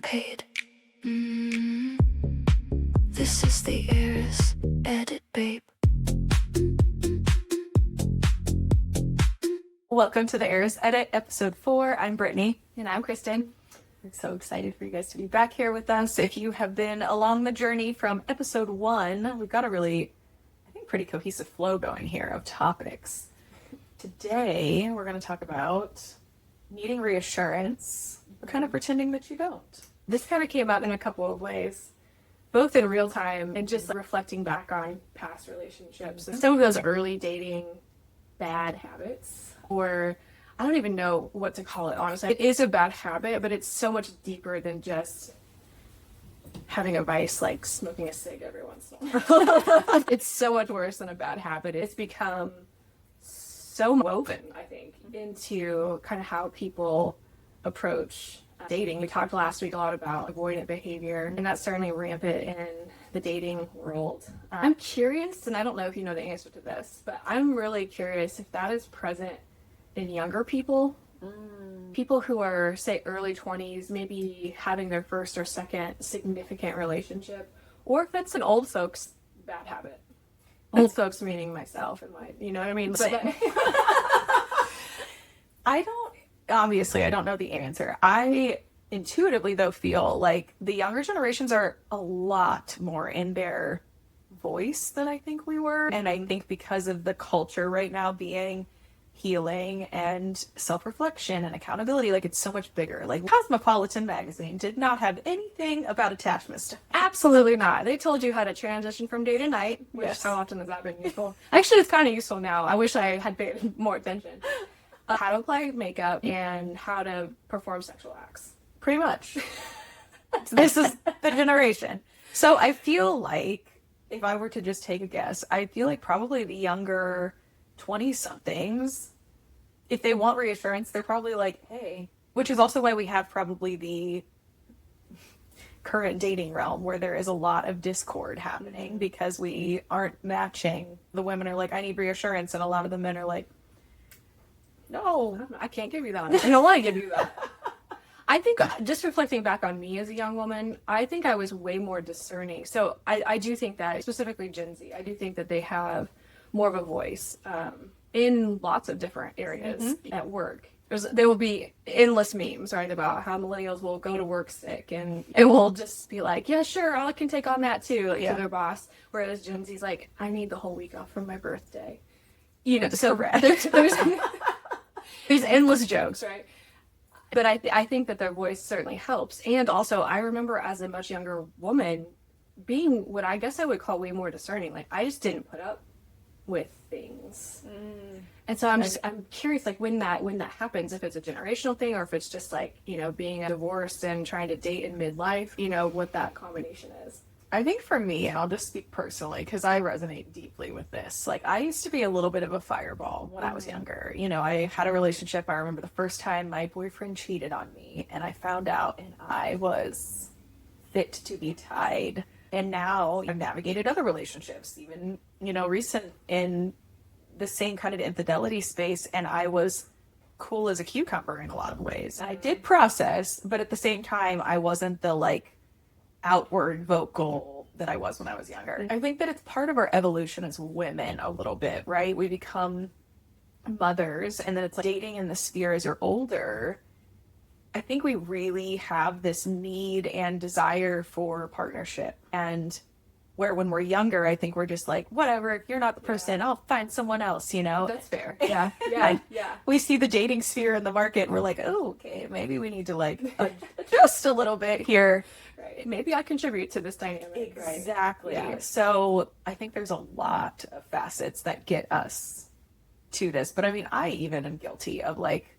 paid. This is the HERIS edit, babe. Welcome to the HERIS edit, episode 4. I'm Brittany. And I'm Kristen. I'm so excited for you guys to be back here with us. If you have been along the journey from episode 1, we've got a really, I think, pretty cohesive flow going here of topics. Today, we're going to talk about needing reassurance, but kind of pretending that you don't. This kind of came out in a couple of ways, both in real time and just reflecting back on past relationships. Some of those early dating bad habits, or I don't even know what to call it, honestly. It is a bad habit, but it's so much deeper than just having a vice like smoking a cig every once in a while. It's so much worse than a bad habit. It's become so woven, I think, into kind of how people approach dating. We talked last week a lot about avoidant behavior, and that's certainly rampant in the dating world. I'm curious, and I don't know if you know the answer to this, but I'm really curious if that is present in younger people, people who are, say, early 20s, maybe having their first or second significant relationship, or if it's an old folks bad habit. Old folks meaning myself and my, you know what I mean? But I don't know the answer. I intuitively, though, feel like the younger generations are a lot more in their voice than I think we were. And I think because of the culture right now being healing and self-reflection and accountability, like it's so much bigger. Like Cosmopolitan magazine did not have anything about attachment stuff. absolutely not. They told you how to transition from day to night, which Yes. how often has that been useful? Actually, it's kind of useful now. I wish I had paid more attention. How to apply makeup and how to perform sexual acts. Pretty much. This is the generation. So I feel like, if I were to just take a guess, I feel like probably the younger 20-somethings, if they want reassurance, they're probably like, hey, which is also why we have probably the current dating realm where there is a lot of discord happening because we aren't matching. The women are like, I need reassurance, and a lot of the men are like, no, I can't give you that. I don't want to give you that. I think, just reflecting back on me as a young woman, I think I was way more discerning. So I do think that, specifically Gen Z, I do think that they have more of a voice in lots of different areas at work. There will be endless memes, right, about how millennials will go to work sick, and it will just be like, yeah, sure, I can take on that too, like, to their boss. Whereas Gen Z's like, I need the whole week off from my birthday. You know, so there's endless jokes, right? But I think that their voice certainly helps. And also, I remember as a much younger woman being what I guess I would call way more discerning. Like, I just didn't put up with things. And so I'm curious, like, when that happens, if it's a generational thing or if it's just like, you know, being divorced and trying to date in midlife, you know, what that combination is. I think for me, and I'll just speak personally because I resonate deeply with this. Like, I used to be a little bit of a fireball when I was younger. You know, I had a relationship. I remember the first time my boyfriend cheated on me, and I found out, and I was fit to be tied. And now I've navigated other relationships, even, you know, recent in the same kind of infidelity space, and I was cool as a cucumber in a lot of ways. I did process, but at the same time, I wasn't the, like, outward vocal that I was when I was younger. I think that it's part of our evolution as women a little bit, right? We become mothers, and then it's like dating in the sphere as you're older. I think we really have this need and desire for partnership, and where when we're younger, I think we're just like, whatever, if you're not the person, I'll find someone else, you know? That's fair. Yeah. Yeah. We see the dating sphere in the market, and we're like, oh, okay, maybe we need to like adjust a little bit here. Right. Maybe I contribute to this dynamic. Exactly. Right? Yeah. So I think there's a lot of facets that get us to this. But I mean, I even am guilty of, like,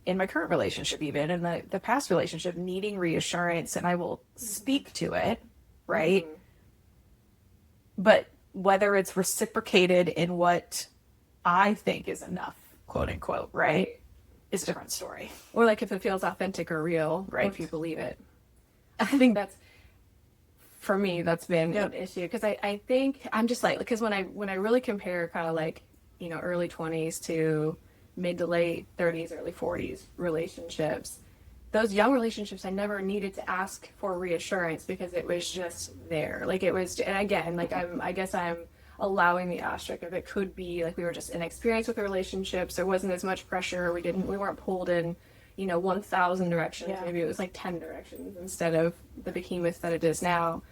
in my current relationship, even in the past relationship, needing reassurance, and I will speak to it, right? But whether it's reciprocated in what I think is enough, quote unquote, right, is a different story. Or like if it feels authentic or real, Right. or if you believe it. I think that's, for me, that's been an issue. Because I think I'm just like, because when I really compare kind of like, you know, early 20s to mid to late 30s, early 40s relationships, those young relationships, I never needed to ask for reassurance because it was just there. Like it was, and again, like I guess I'm allowing the asterisk of it could be like we were just inexperienced with the relationships. There wasn't as much pressure. We weren't pulled in, 1,000 directions. Yeah. Maybe it was like 10 directions instead of the behemoth that it is now.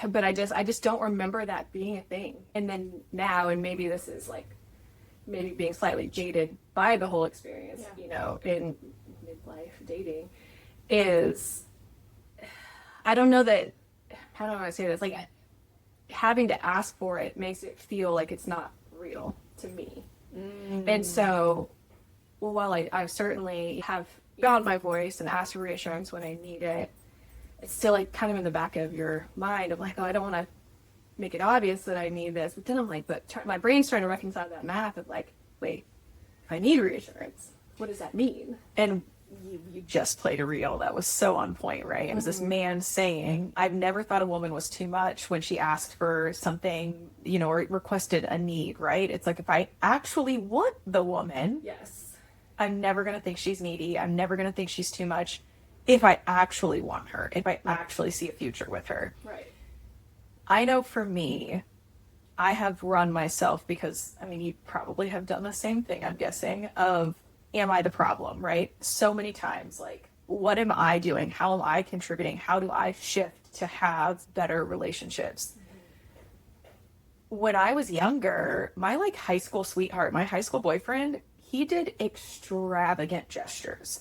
But I just don't remember that being a thing. And then now, and maybe this is like maybe being slightly jaded by the whole experience, in midlife dating, is I don't know that, how do I say this? Like having to ask for it makes it feel like it's not real to me. And so, while I certainly have found my voice and asked for reassurance when I need it, it's still like kind of in the back of your mind of like, oh, I don't want to make it obvious that I need this. But then I'm like, my brain's trying to reconcile that math of like, wait, if I need reassurance, what does that mean? And you just played a reel that was so on point, right? It was this man saying, I've never thought a woman was too much when she asked for something, or requested a need, right? It's like, if I actually want the woman, Yes. I'm never going to think she's needy. I'm never going to think she's too much if I actually want her, if I actually see a future with her. Right. I know for me, I have run myself because, you probably have done the same thing, I'm guessing, of, am I the problem, right? So many times, like, what am I doing? How am I contributing? How do I shift to have better relationships? When I was younger, my high school sweetheart, my high school boyfriend, he did extravagant gestures.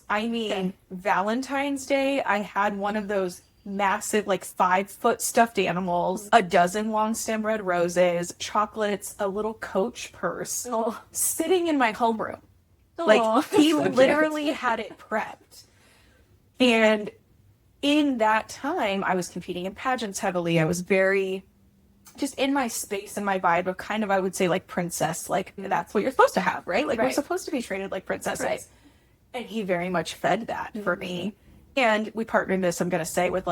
Valentine's Day, I had one of those massive 5-foot stuffed animals, a dozen long stem red roses, chocolates, a little Coach purse, sitting in my homeroom. He literally had it prepped. And in that time, I was competing in pageants heavily. I was very just in my space and my vibe of kind of, I would say, princess, that's what you're supposed to have, right? We're supposed to be treated like princesses. Right. And he very much fed that for me. And we partnered in this, I'm going to say, with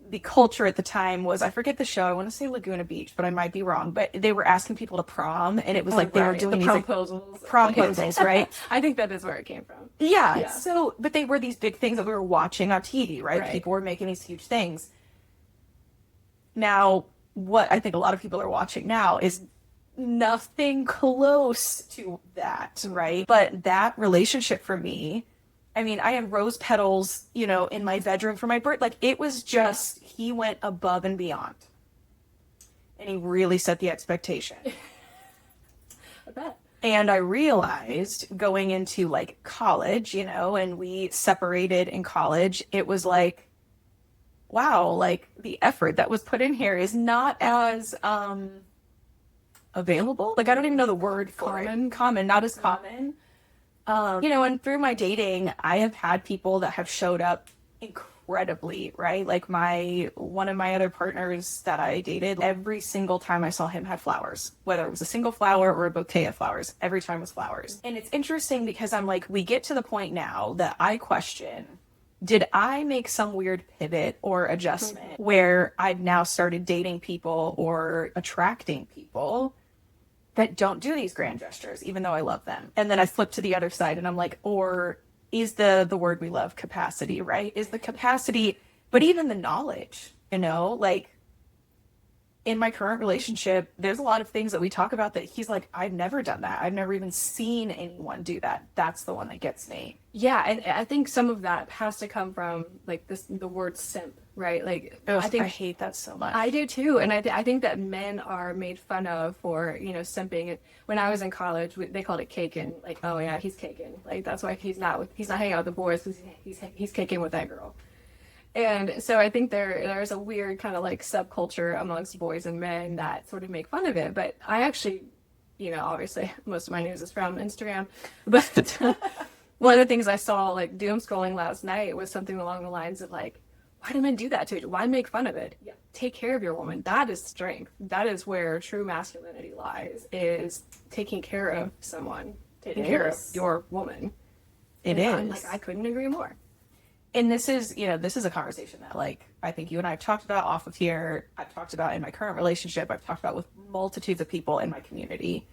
the culture at the time was, I forget the show, I want to say Laguna Beach, but I might be wrong, but they were asking people to prom, and it was they were doing the these promposals, right? I think that is where it came from. Yeah. So, but they were these big things that we were watching on TV, right? People were making these huge things. Now, what I think a lot of people are watching now is nothing close to that, right? But that relationship for me, I had rose petals, in my bedroom for my birthday. It was just, he went above and beyond. And he really set the expectation. I bet. And I realized going into college, and we separated in college, it was wow, the effort that was put in here is not as available. I don't even know the word for it. Common, not as common. And through my dating, I have had people that have showed up incredibly, right? One of my other partners that I dated, every single time I saw him had flowers, whether it was a single flower or a bouquet of flowers, every time was flowers. And it's interesting because I'm we get to the point now that I question, did I make some weird pivot or adjustment where I've now started dating people or attracting people that don't do these grand gestures, even though I love them? And then I flip to the other side and I'm or is the word we love capacity, right? Is the capacity, but even the knowledge, in my current relationship, there's a lot of things that we talk about that he's I've never done that. I've never even seen anyone do that. That's the one that gets me. Yeah, and I think some of that has to come from the word simp, right? I hate that so much. I do too, and I think that men are made fun of for simping. When I was in college, they called it caking. Oh yeah, he's caking. That's why he's not hanging out with the boys, because he's caking with that girl. And so I think there's a weird kind of subculture amongst boys and men that sort of make fun of it. But I actually, obviously most of my news is from Instagram. But one of the things I saw doom scrolling last night was something along the lines of why do men do that to you? Why make fun of it? Yeah. Take care of your woman. That is strength. That is where true masculinity lies, is taking care of someone, taking care of your woman. It is. I couldn't agree more. And this is a conversation that I think you and I have talked about off of here. I've talked about in my current relationship. I've talked about with multitudes of people in my community.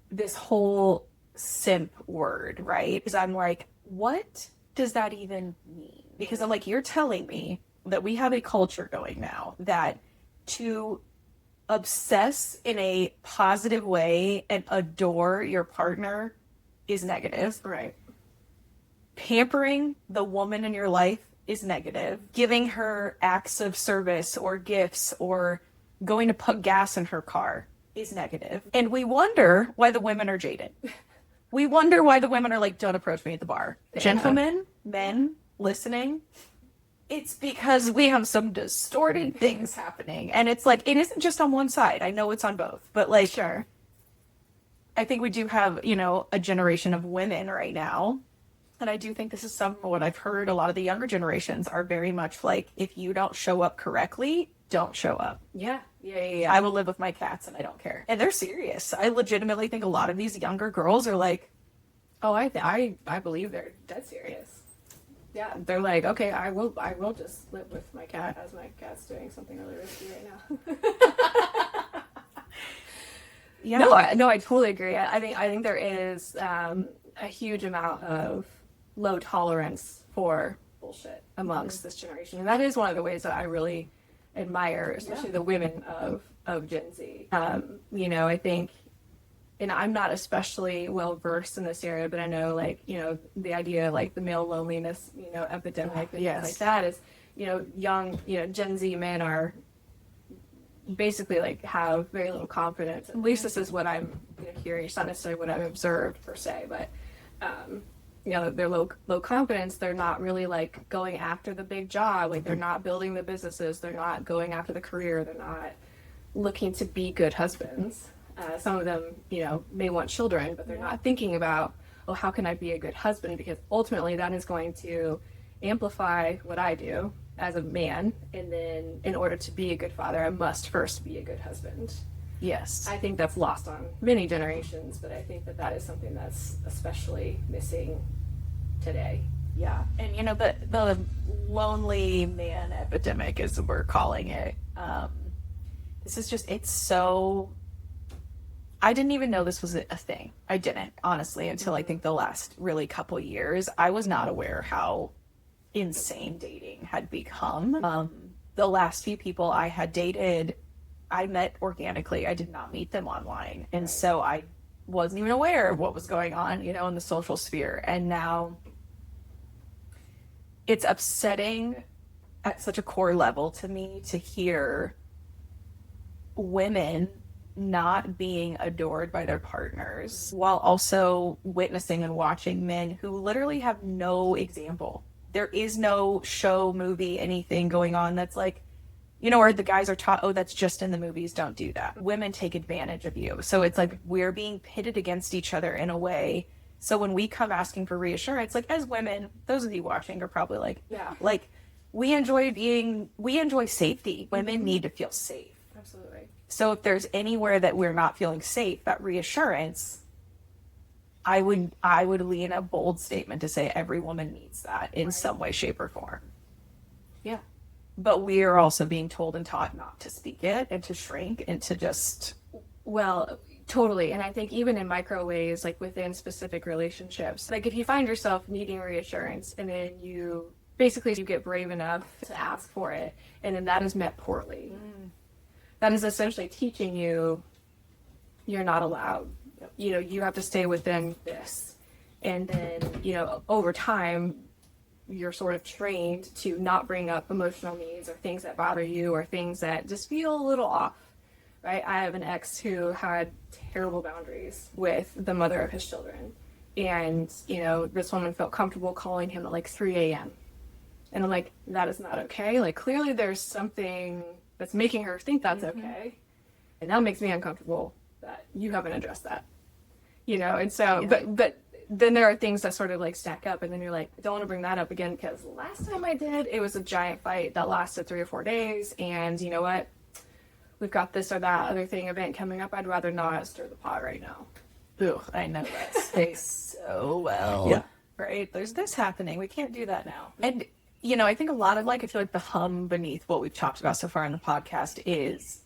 This whole simp word, right? Because I'm what does that even mean? Because I'm like, you're telling me that we have a culture going now that to obsess in a positive way and adore your partner is negative. Right. Pampering the woman in your life is negative. Giving her acts of service or gifts or going to put gas in her car is negative. And we wonder why the women are jaded. We wonder why the women are like, don't approach me at the bar. Yeah. Gentlemen, men listening, it's because we have some distorted things happening. And it's like, it isn't just on one side. I know it's on both, but like, Sure. I think we do have, you know, a generation of women right now. And I do think this is some of what I've heard. A lot of the younger generations are very much like, if you don't show up correctly, don't show up. Yeah. I will live with my cats and I don't care. And they're serious. I legitimately think a lot of these younger girls are like, oh, I believe they're dead serious. Yeah, they're like, okay, I will just live with my cat as my cat's doing something really risky right now. yeah. No, I totally agree. I think there is a huge amount of low tolerance for bullshit amongst this generation, and that is one of the ways that I really admire, especially the women of Gen Z. You know, I think, and I'm not especially well versed in this area, but I know, like, you know, the idea, like the male loneliness, you know, epidemic, and things like that is, you know, young, you know, Gen Z men are basically like have very little confidence. At least this is what I'm, you know, hearing. It's not necessarily what I've observed per se, but you know, they're low confidence. They're not really like going after the big job. Like they're not building the businesses. They're not going after the career. They're not looking to be good husbands. Some of them, you know, may want children, but they're not thinking about, oh, how can I be a good husband? Because ultimately that is going to amplify what I do as a man. And then in order to be a good father, I must first be a good husband. Yes. I think that's lost on many generations, but I think that is something that's especially missing today. Yeah. And, you know, the lonely man epidemic is what we're calling it. This is just, it's so, I didn't even know this was a thing. I didn't, honestly, until I think the last really couple years. I was not aware how insane dating had become. The last few people I had dated, I met organically. I did not meet them online. And so I wasn't even aware of what was going on, you know, in the social sphere. And now it's upsetting at such a core level to me to hear women not being adored by their partners while also witnessing and watching men who literally have no example. There is no show, movie, anything going on that's like, you know, where the guys are taught, oh, that's just in the movies, don't do that. Women take advantage of you. So it's like we're being pitted against each other in a way. So when we come asking for reassurance, like as women, those of you watching are probably like, yeah, like we enjoy safety. Women need to feel safe. Absolutely. So if there's anywhere that we're not feeling safe, that reassurance, I would lean a bold statement to say every woman needs that in some way, shape, or form. Yeah. But we are also being told and taught not to speak it and to shrink and to just... Well, totally. And I think even in micro ways, like within specific relationships, like if you find yourself needing reassurance and then you get brave enough to ask for it, and then that is met poorly, that is essentially teaching you you're not allowed. You know, you have to stay within this. And then, you know, over time, you're sort of trained to not bring up emotional needs or things that bother you or things that just feel a little off, right? I have an ex who had terrible boundaries with the mother of his children. And, you know, this woman felt comfortable calling him at like 3 a.m. And I'm like, that is not okay. Like, clearly there's something that's making her think that's okay. And that makes me uncomfortable that you haven't addressed that, you know? And so, but then there are things that sort of like stack up, and then you're like, I don't want to bring that up again because last time I did, it was a giant fight that lasted 3 or 4 days. And you know what? We've got this or that other event coming up. I'd rather not stir the pot right now. Ugh, I know that space so well. Yeah. Right? There's this happening. We can't do that now. And, you know, I think a lot of I feel like the hum beneath what we've talked about so far in the podcast is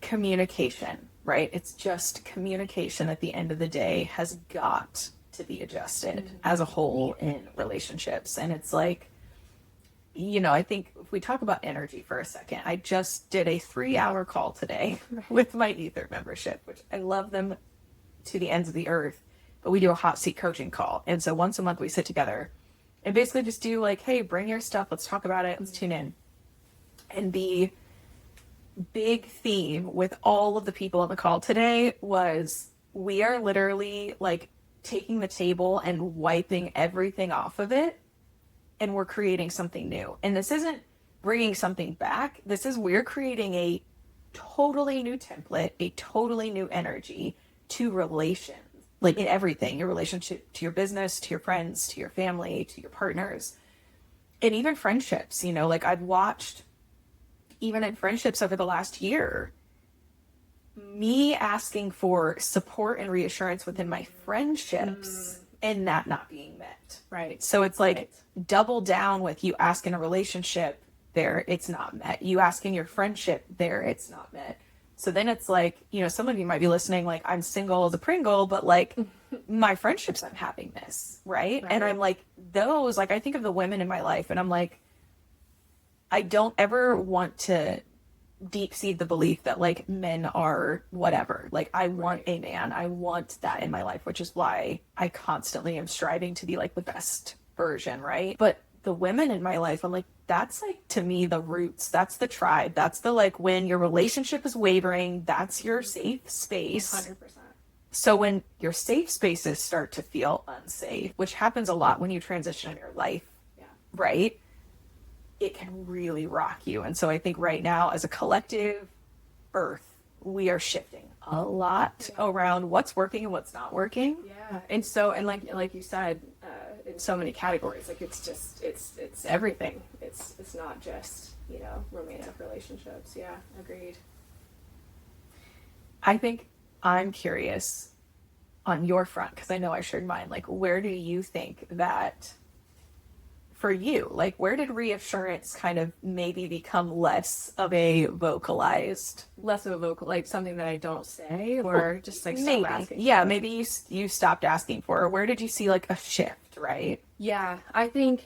communication. Right? It's just communication at the end of the day has got to be adjusted as a whole in relationships. And it's like, you know, I think if we talk about energy for a second, I just did a 3-hour call today with my Ether membership, which I love them to the ends of the earth, but we do a hot seat coaching call. And so once a month we sit together and basically just do like, hey, bring your stuff. Let's talk about it. Let's tune in. And the big theme with all of the people on the call today was we are literally like taking the table and wiping everything off of it, and we're creating something new. And this isn't bringing something back. This is we're creating a totally new template, a totally new energy to relations, like in everything, your relationship to your business, to your friends, to your family, to your partners, and even friendships. You know, like I've watched even in friendships over the last year, me asking for support and reassurance within my friendships and that not being met. Right. So it's like double down with you ask in a relationship, there it's not met. You ask in your friendship, there it's not met. So then it's like, you know, some of you might be listening like, I'm single as a Pringle, but like my friendships, I'm having this, right? And I'm like, those, like I think of the women in my life and I'm like, I don't ever want to deep seed the belief that like men are whatever. Like I want a man. I want that in my life, which is why I constantly am striving to be like the best version, right? But the women in my life, I'm like, that's like to me the roots. That's the tribe. That's the like when your relationship is wavering, that's your safe space. 100%. So when your safe spaces start to feel unsafe, which happens a lot when you transition in your life, right? It can really rock you. And so I think right now as a collective earth, we are shifting a lot around what's working and what's not working. Yeah. And so, and like you said, in so many categories, like it's just, it's everything. It's not just, you know, romantic relationships. Yeah. Agreed. I think I'm curious on your front, because I know I shared mine, like where do you think that for you, like where did reassurance kind of maybe become less of a vocalized, like something that I don't say, or just like maybe, asking maybe you stopped asking for, or where did you see like a shift, right? Yeah, I think,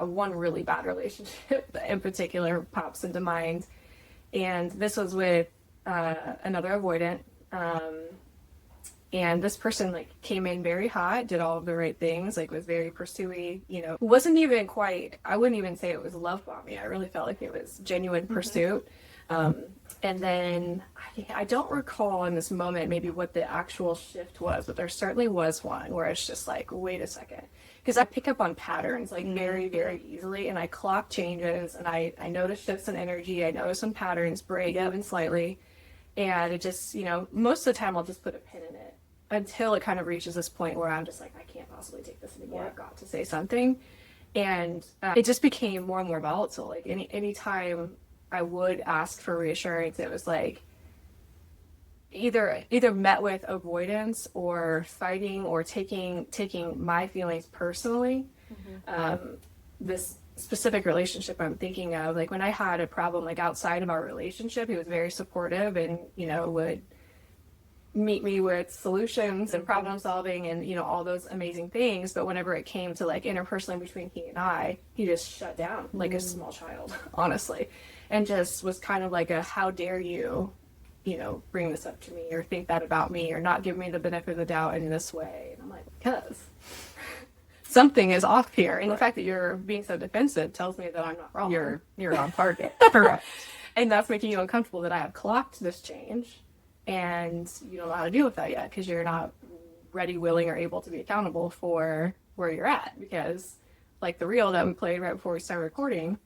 one really bad relationship in particular pops into mind, and this was with another avoidant. And this person like came in very hot, did all of the right things, like was very pursuey, you know, wasn't even quite, I wouldn't even say it was love bombing. I really felt like it was genuine pursuit. And then I don't recall in this moment maybe what the actual shift was, but there certainly was one where it's just like, wait a second. Because I pick up on patterns like very, very easily, and I clock changes, and I notice shifts in energy. I notice some patterns break even slightly. And it just, you know, most of the time I'll just put a pin in it until it kind of reaches this point where I'm just like, I can't possibly take this anymore. I've got to say something. And it just became more and more volatile. Like any time I would ask for reassurance, it was like either met with avoidance or fighting or taking my feelings personally. This specific relationship I'm thinking of, like when I had a problem like outside of our relationship, he was very supportive and, you know, would meet me with solutions and problem solving and, you know, all those amazing things. But whenever it came to like interpersonally between he and I, he just shut down like a small child, honestly, and just was kind of like a, how dare you, you know, bring this up to me or think that about me or not give me the benefit of the doubt in this way. And I'm like, because something is off here. And the fact that you're being so defensive tells me that I'm not wrong. You're on target. Correct. And that's making you uncomfortable that I have clocked this change and you don't know how to deal with that yet because you're not ready, willing, or able to be accountable for where you're at. Because like the reel that we played right before we started recording,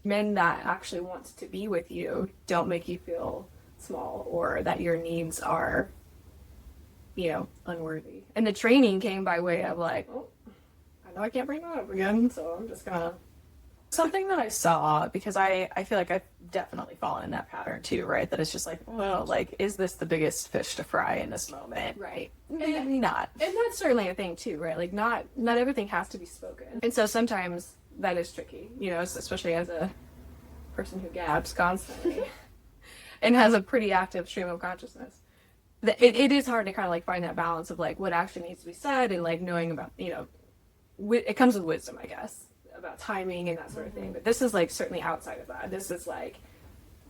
men that actually want to be with you don't make you feel small or that your needs are, you know, unworthy. And the training came by way of like, oh, I know I can't bring that up again, so I'm just gonna. Something that I saw, because I feel like I've definitely fallen in that pattern too, right? That it's just like, well, like, is this the biggest fish to fry in this moment? Right. Maybe not. And that's certainly a thing too, right? Like not everything has to be spoken. And so sometimes that is tricky, you know, especially as a person who gabs constantly and has a pretty active stream of consciousness. it is hard to kind of like find that balance of like what actually needs to be said and like knowing about, you know, it comes with wisdom, I guess, about timing and that sort of thing. But this is like certainly outside of that. This is like,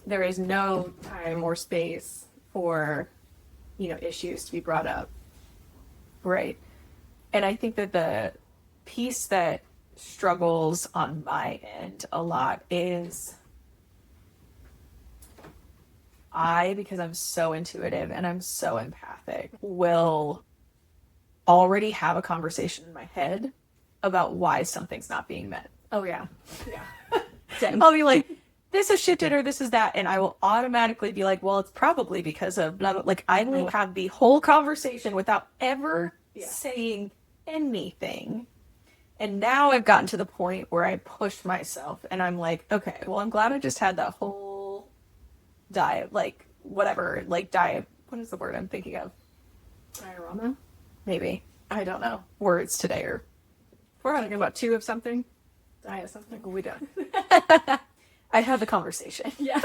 there is no time or space for, you know, issues to be brought up. Right. And I think that the piece that struggles on my end a lot is because I'm so intuitive and I'm so empathic, will already have a conversation in my head about why something's not being met. Oh, yeah. Yeah. I'll be like, this is shifted or this is that. And I will automatically be like, well, it's probably because of blah, blah. Like, I will have the whole conversation without ever saying anything. And now I've gotten to the point where I push myself and I'm like, okay, well, I'm glad I just had that whole diet, like whatever, like diet. What is the word I'm thinking of? Diorama? Maybe. I don't know. Words today are. We're talking about two of something. Diet something. We don't. I had the conversation. Yeah.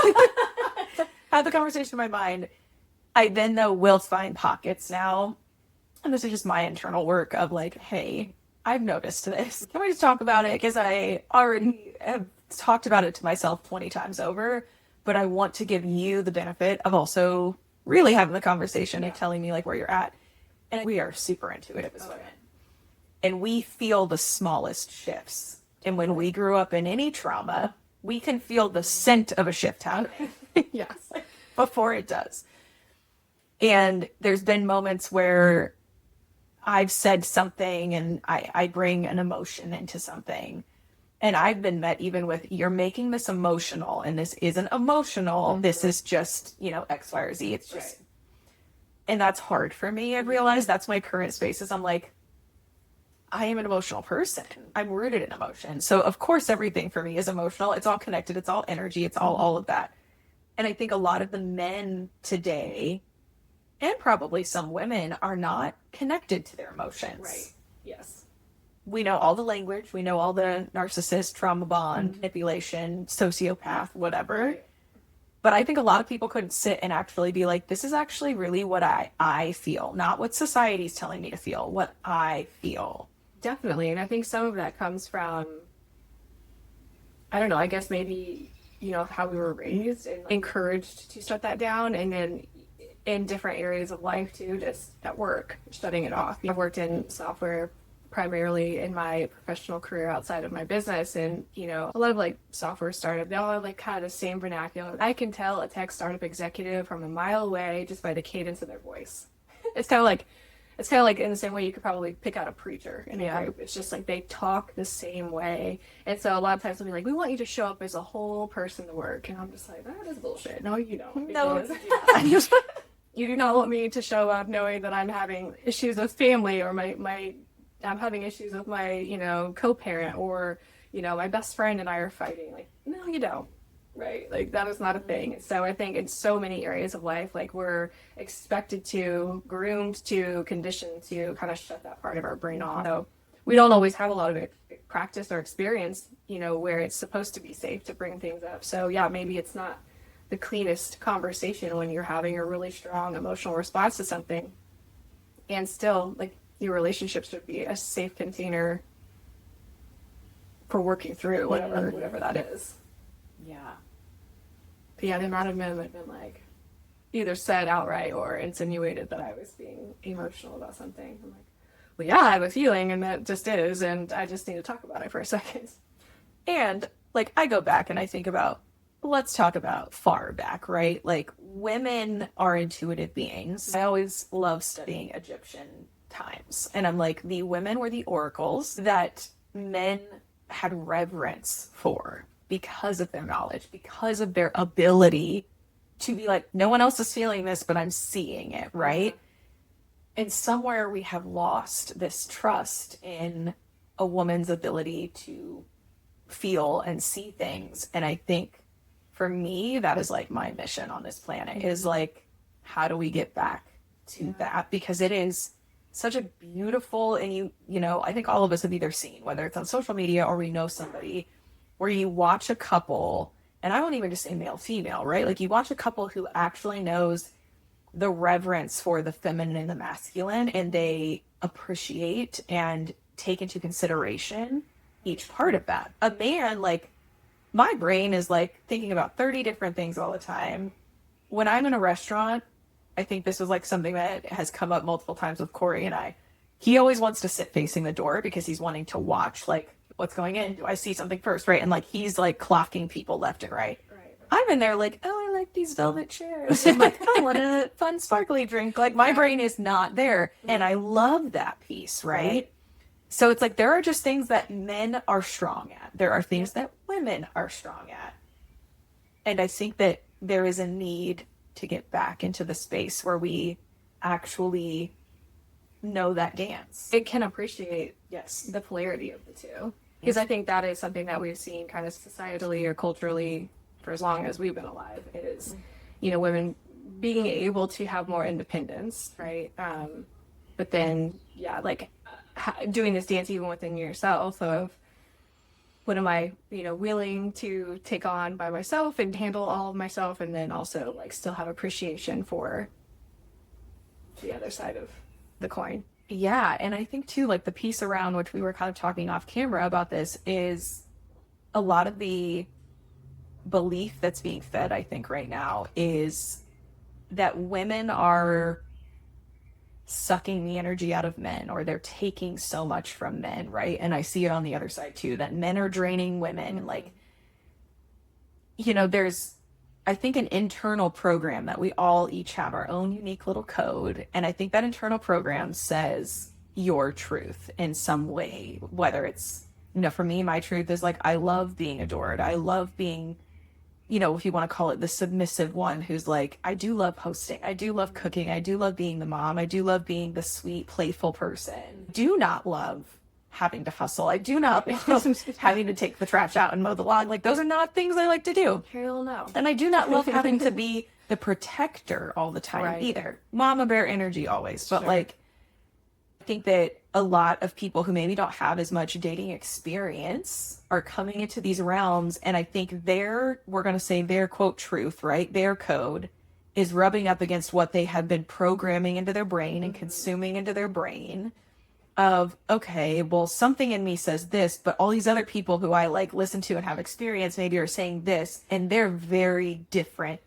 Had the conversation in my mind. I then though will find pockets now. And this is just my internal work of like, hey, I've noticed this. Can we just talk about it? Because I already have talked about it to myself 20 times over, but I want to give you the benefit of also really having the conversation and telling me like where you're at. And we are super intuitive as women. And we feel the smallest shifts. And when we grew up in any trauma, we can feel the scent of a shift happening. Yes. Before it does. And there's been moments where I've said something and I bring an emotion into something. And I've been met even with, you're making this emotional and this isn't emotional. Mm-hmm. This is just, you know, X, Y, or Z. It's just, right. And that's hard for me. I realize that's my current space is I'm like, I am an emotional person. I'm rooted in emotion. So of course, everything for me is emotional. It's all connected. It's all energy. It's all of that. And I think a lot of the men today, and probably some women, are not connected to their emotions. Right. Yes. We know all the language. We know all the narcissist, trauma bond, manipulation, sociopath, whatever. Right. But I think a lot of people couldn't sit and actually be like, this is actually really what I feel, not what society's telling me to feel, what I feel. Definitely. And I think some of that comes from, I don't know, I guess maybe, you know, how we were raised and encouraged to shut that down. And then in different areas of life too, just at work, shutting it off. I've worked in software primarily in my professional career outside of my business, and you know, a lot of like software startup, they all have like kind of the same vernacular. I can tell a tech startup executive from a mile away just by the cadence of their voice. It's kind of like in the same way you could probably pick out a preacher in a group. It's just like they talk the same way. And so a lot of times they'll be like, we want you to show up as a whole person to work. And I'm just like, that is bullshit. No, you don't. No. You do not want me to show up knowing that I'm having issues with family, or I'm having issues with my, you know, co-parent, or, you know, my best friend and I are fighting. Like, no, you don't. Right? Like, that is not a thing. So I think in so many areas of life, like, we're expected to, groomed to, conditioned to kind of shut that part of our brain off. So we don't always have a lot of practice or experience, you know, where it's supposed to be safe to bring things up. So yeah, maybe it's not the cleanest conversation when you're having a really strong emotional response to something. And still, like, your relationship should be a safe container for working through whatever that is. Yeah. But yeah, the amount of men that have been like, either said outright or insinuated that I was being emotional about something. I'm like, well, yeah, I have a feeling, and that just is, and I just need to talk about it for a second. And like, I go back and I think about, let's talk about far back, right? Like, women are intuitive beings. I always love studying Egyptian times. And I'm like, the women were the oracles that men had reverence for because of their knowledge, because of their ability to be like, no one else is feeling this, but I'm seeing it, right? And somewhere we have lost this trust in a woman's ability to feel and see things. And I think for me, that is like my mission on this planet, is like, how do we get back to that? Because it is such a beautiful, and you know, I think all of us have either seen, whether it's on social media or we know somebody, where you watch a couple, and I won't even just say male, female, right? Like, you watch a couple who actually knows the reverence for the feminine and the masculine, and they appreciate and take into consideration each part of that. A man, like, my brain is like thinking about 30 different things all the time. When I'm in a restaurant, I think this was like something that has come up multiple times with Corey and I. He always wants to sit facing the door because he's wanting to watch, like, what's going in. Do I see something first, right? And like, he's like clocking people left and right. I'm in there like, oh, I like these velvet chairs. I'm like, oh, what a fun sparkly drink. Like, my brain is not there. And I love that piece, right? So it's like, there are just things that men are strong at. There are things that women are strong at. And I think that there is a need to get back into the space where we actually know that dance. It can appreciate, Yes. the polarity of the two. Because I think that is something that we've seen kind of societally or culturally for as long as we've been alive is, you know, women being able to have more independence, right? But then, yeah, like doing this dance even within yourself of what am I, you know, willing to take on by myself and handle all of myself, and then also like still have appreciation for the other side of the coin. Yeah, and I think too, like the piece around which we were kind of talking off camera about this is a lot of the belief that's being fed, I think, right now is that women are sucking the energy out of men, or they're taking so much from men, right? And I see it on the other side too, that men are draining women. Like, you know, there's, I think, an internal program that we all each have our own unique little code. And I think that internal program says your truth in some way, whether it's, you know, for me, my truth is like, I love being adored. I love being, you know, if you want to call it the submissive one who's like, I do love hosting. I do love cooking. I do love being the mom. I do love being the sweet, playful person. Do not love having to hustle. I do not love having to take the trash out and mow the lawn. Like, those are not things I like to do. Hell no. And I do not love having to be the protector all the time either. Mama bear energy always. But like, I think that a lot of people who maybe don't have as much dating experience are coming into these realms, and I think we're going to say their quote truth, right? Their code is rubbing up against what they have been programming into their brain and consuming into their brain of, okay, well, something in me says this, but all these other people who I like listen to and have experience maybe are saying this, and they're very different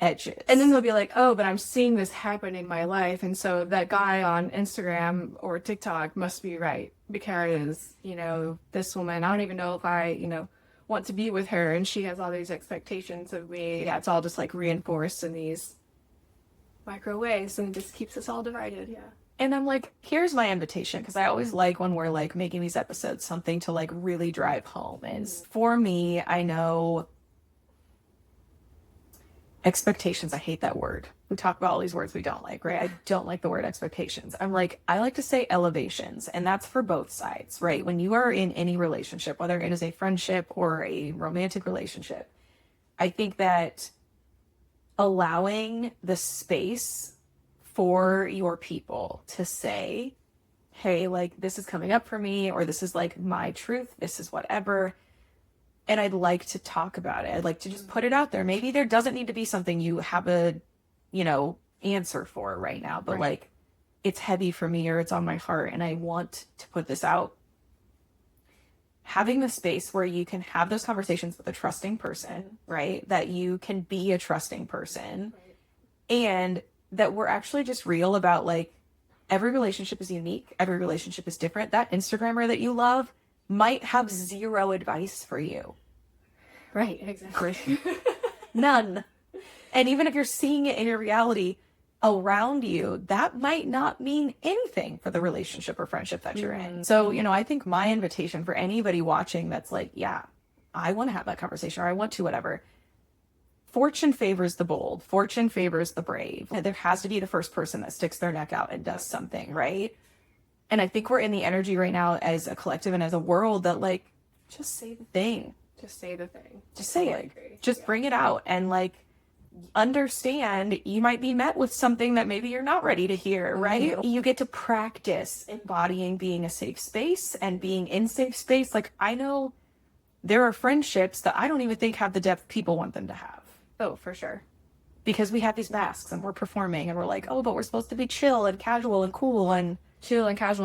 edges. And then they'll be like, oh, but I'm seeing this happen in my life, and so that guy on Instagram or TikTok must be right, because, you know, this woman, I don't even know if I, you know, want to be with her, and she has all these expectations of me. Yeah, it's all just like reinforced in these micro ways, and it just keeps us all divided. Yeah. And I'm like, here's my invitation, because I always like when we're like making these episodes something to like really drive home. And for me, I know expectations, I hate that word. We talk about all these words we don't like, right? I don't like the word expectations. I'm like, I like to say elevations, and that's for both sides, right? When you are in any relationship, whether it is a friendship or a romantic relationship, I think that allowing the space for your people to say, hey, like, this is coming up for me, or this is like my truth, this is whatever, and I'd like to talk about it. I'd like to just put it out there. Maybe there doesn't need to be something you have a, you know, answer for right now, but like, it's heavy for me, or it's on my heart, and I want to put this out. Having the space where you can have those conversations with a trusting person, right? That you can be a trusting person, and that we're actually just real about, like, every relationship is unique. Every relationship is different. That Instagrammer that you love might have zero advice for you. Right, exactly. None. And even if you're seeing it in your reality around you, that might not mean anything for the relationship or friendship that you're in. So, you know, I think my invitation for anybody watching that's like, yeah, I want to have that conversation, or I want to, whatever. Fortune favors the bold. Fortune favors the brave. There has to be the first person that sticks their neck out and does something, right? And I think we're in the energy right now as a collective and as a world that, like, just say the thing. Just say the thing. Just say it. Just bring it out, and, like, understand you might be met with something that maybe you're not ready to hear, right? You get to practice embodying being a safe space and being in safe space. Like, I know there are friendships that I don't even think have the depth people want them to have. Oh, for sure. because we have these masks and we're performing and we're like, oh, but we're supposed to be chill and casual and cool and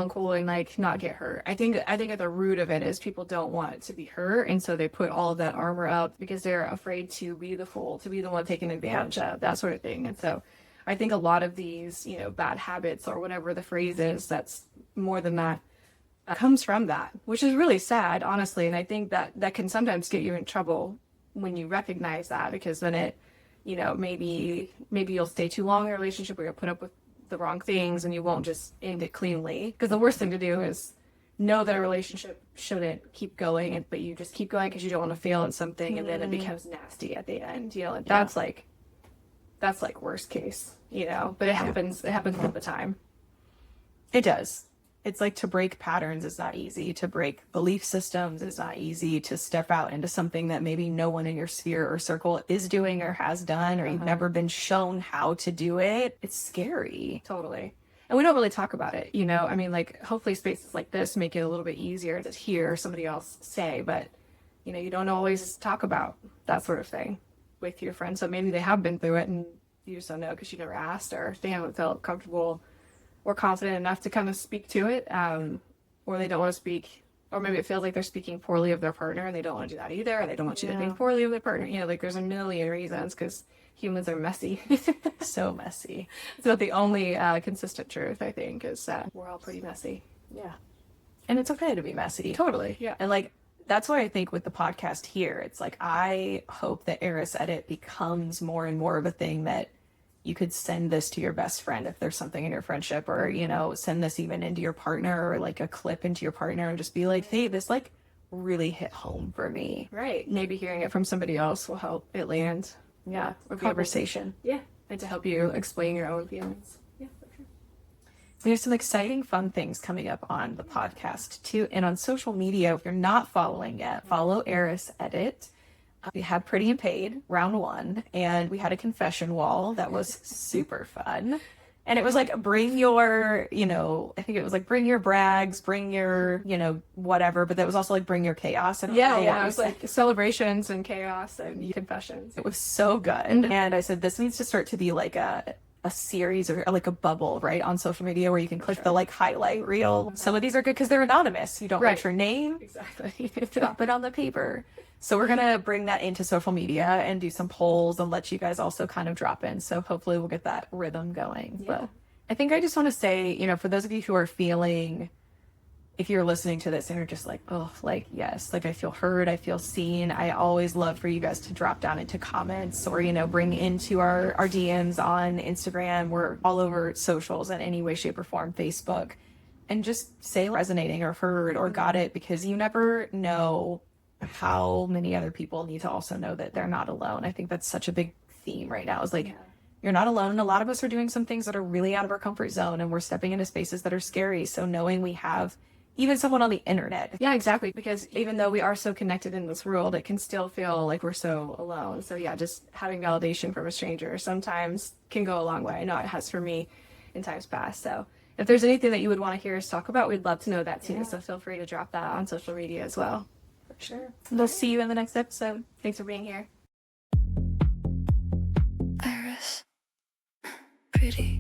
cool and like not get hurt. I think at the root of it is people don't want to be hurt, and so they put all of that armor up because they're afraid to be the fool, to be the one taken advantage of, that sort of thing. And so I think a lot of these, you know, bad habits or whatever the phrase is, that's more than that, comes from that, which is really sad, honestly. And I think that can sometimes get you in trouble when you recognize that, because then it, you know, maybe you'll stay too long in a relationship where you'll put up with the wrong things and you won't just end it cleanly. Because the worst thing to do is know that a relationship shouldn't keep going, but you just keep going because you don't want to fail at something, and then it becomes nasty at the end, you know. And that's like worst case, you know. But it happens all the time. it does. It's like, to break patterns is not easy. To break belief systems is not easy. To step out into something that maybe no one in your sphere or circle is doing or has done, or you've never been shown how to do it. It's scary. Totally. And we don't really talk about it, you know. I mean, like, hopefully spaces like this make it a little bit easier to hear somebody else say, but, you know, you don't always talk about that sort of thing with your friends. So maybe they have been through it and you just don't know because you never asked, or they haven't felt comfortable or confident enough to kind of speak to it, or they don't want to speak, or maybe it feels like they're speaking poorly of their partner and they don't want to do that either, or they don't want you to think poorly of their partner. You know, like, there's a million reasons, because humans are messy. So messy. So the only consistent truth, I think, is that we're all pretty messy. Yeah. And it's okay to be messy. Totally. Yeah. And like, that's why I think with the podcast here, it's like, I hope that HERIS Edit becomes more and more of a thing that you could send this to your best friend if there's something in your friendship, or, you know, send this even into your partner, or like a clip into your partner, and just be like, hey, this like really hit home for me. Right. Maybe hearing it from somebody else will help it land. Yeah. Or conversation. Yeah. And to help you explain your own feelings. Yeah, for sure. There's some exciting, fun things coming up on the podcast too. And on social media, if you're not following yet, follow HERIS Edit. We had Pretty and Paid, round 1, and we had a confession wall that was super fun. And it was like, bring your, you know, I think it was like, bring your brags, bring your, you know, whatever. But that was also like, bring your chaos. And it was like celebrations and chaos and confessions. It was so good. And I said, this needs to start to be like a series, or like a bubble, right, on social media, where you can click the like highlight reel. Some of these are good because they're anonymous. You don't write your name. Exactly. Drop it on the paper. So we're going to bring that into social media and do some polls and let you guys also kind of drop in. So hopefully we'll get that rhythm going. Yeah. But I think I just want to say, you know, for those of you who are feeling, if you're listening to this and you're just like, oh, like, yes, like, I feel heard, I feel seen, I always love for you guys to drop down into comments, or, you know, bring into our DMs on Instagram. We're all over socials in any way, shape, or form, Facebook, and just say resonating or heard or got it, because you never know how many other people need to also know that they're not alone. I think that's such a big theme right now, is like, you're not alone. And a lot of us are doing some things that are really out of our comfort zone, and we're stepping into spaces that are scary. So knowing we have even someone on the internet. Yeah, exactly. Because even though we are so connected in this world, it can still feel like we're so alone. So yeah, just having validation from a stranger sometimes can go a long way. I know it has for me in times past. So if there's anything that you would want to hear us talk about, we'd love to know that too. Yeah. So feel free to drop that on social media as well. For sure. We'll see you in the next episode. Thanks for being here. HERIS. Pretty.